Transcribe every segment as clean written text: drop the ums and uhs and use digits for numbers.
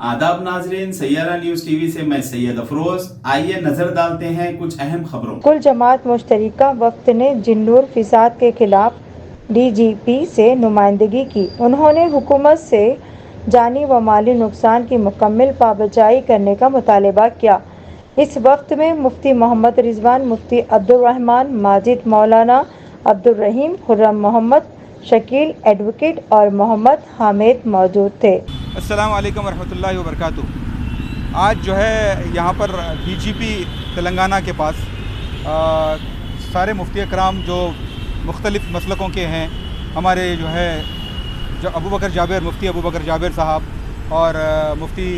आदाब नाजरीन, Saiyaara news TV से मैं सैयद अफरोज। आइए नजर डालते हैं कुछ अहम खबरों। कुल जमात मुश्तरिका वफ्द ने जिन्नूर फिसाद के खिलाफ DGP से नुमाइंदगी की। उन्होंने हुकूमत से जानी व माली नुकसान की मुकम्मल पाबंदी करने का मुतालबा किया। इस वक्त में मुफ्ती मोहम्मद रिजवान, मुफ्ती अब्दुल रहमान माजिद, मौलाना अब्दुल रहीम, खुर्रम मोहम्मद, शकील एडवोकेट और मोहम्मद हामिद मौजूद थे। अस्सलाम वालेकुम वरहमतुल्लाहि वबरकातुहू। आज जो है यहाँ पर DGP तेलंगाना के पास सारे मुफ्ती कराम जो मुख्तलिफ़ मसलकों के हैं, हमारे जो है जो अबू बकर जाबिर, मुफ्ती अबू बकर जाबिर साहब और मुफ्ती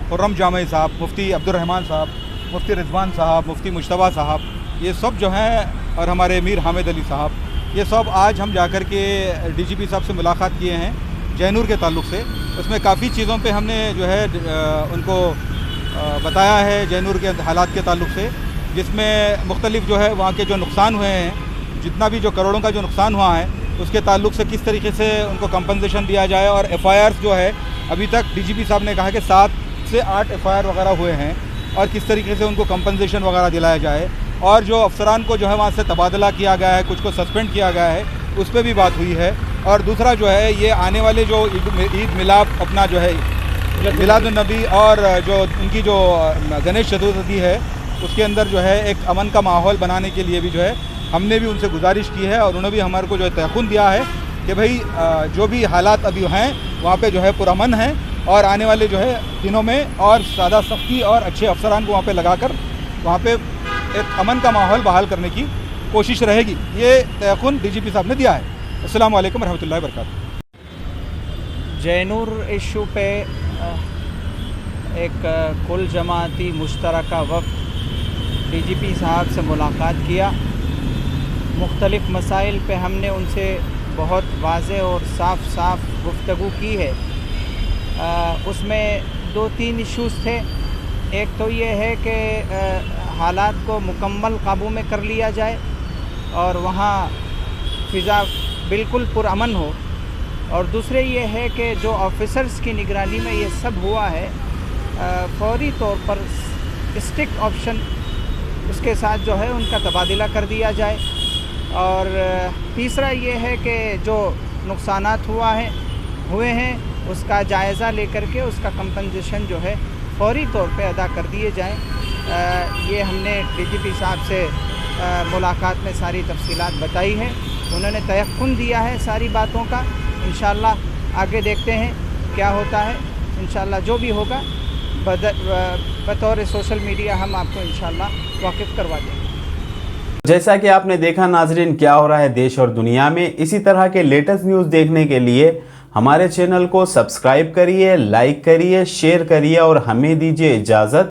खुर्रम जामई साहब, मुफ्ती अब्दुल रहमान साहब, मुफ्ती रिजवान साहब, मुफ्ती मुश्तबा साहब, ये सब जो हैं, और हमारे मीर हामिद अली साहब, ये सब आज हम जाकर के DGP साहब से मुलाकात किए हैं जैनूर के ताल्लुक़ से। उसमें काफ़ी चीज़ों पे हमने जो है उनको बताया है जैनूर के हालात के ताल्लुक़ से, जिसमें मुख्तलिफ़ जो है वहाँ के जो नुकसान हुए हैं, जितना भी जो करोड़ों का जो नुकसान हुआ है उसके ताल्लुक़ से किस तरीके से उनको कंपनसेशन दिया जाए। और FIRs जो है अभी तक DGP साहब ने कहा कि 7 से 8 FIR वगैरह हुए हैं, और किस तरीके से उनको कंपनसेशन वगैरह दिलाया जाए। और जो अफसरान को जो है वहाँ से तबादला किया गया है, कुछ को सस्पेंड किया गया है, उस पर भी बात हुई है। और दूसरा जो है ये आने वाले जो ईद मिलाद अपना जो है मिलादुन्नबी और जो उनकी जो गणेश चतुर्थी है, उसके अंदर जो है एक अमन का माहौल बनाने के लिए भी जो है हमने भी उनसे गुजारिश की है, और उन्होंने भी हमारे को जो है तयक़ुन दिया है कि भाई जो भी हालात अभी हैं वहाँ पे जो है पुरअमन है, और आने वाले जो है दिनों में और ज़्यादा सख्ती और अच्छे अफसरान को वहाँ पे लगाकर वहाँ पे एक अमन का माहौल बहाल करने की कोशिश रहेगी। ये तयक़ुन DGP साहब ने दिया है। अस्सलाम वालेकुम रहमतुल्लाहि वबरकातुहू। जैनूर इशू पे एक कुल जमाती मुश्तरका वफ़द DGP साहब से मुलाकात किया। मुख्तलिफ़ मसाइल पे हमने उनसे बहुत वाज़ेह और साफ गुफ्तगू की है। उसमें 2-3 इश्यूज़ थे। एक तो ये है कि हालात को मुकम्मल काबू में कर लिया जाए और वहाँ फ़िज़ा बिल्कुल पुरअमन हो, और दूसरे ये है कि जो ऑफिसर्स की निगरानी में ये सब हुआ है फौरी तौर पर स्ट्रिक्ट ऑप्शन उसके साथ जो है उनका तबादला कर दिया जाए। और तीसरा ये है कि जो नुकसानात हुए हैं उसका जायज़ा लेकर के उसका कंपनसेशन जो है फौरी तौर पे अदा कर दिए जाएं। ये हमने DGP साहब से मुलाकात में सारी तफसीलात बताई है। उन्होंने तयक़ुन दिया है सारी बातों का। इंशाअल्लाह आगे देखते हैं क्या होता है। इंशाअल्लाह जो भी होगा बतौर सोशल मीडिया हम आपको इंशाअल्लाह वाकिफ़ करवा देंगे। जैसा कि आपने देखा नाजरीन, क्या हो रहा है देश और दुनिया में। इसी तरह के लेटेस्ट न्यूज़ देखने के लिए हमारे चैनल को सब्सक्राइब करिए, लाइक करिए, शेयर करिए और हमें दीजिए इजाज़त।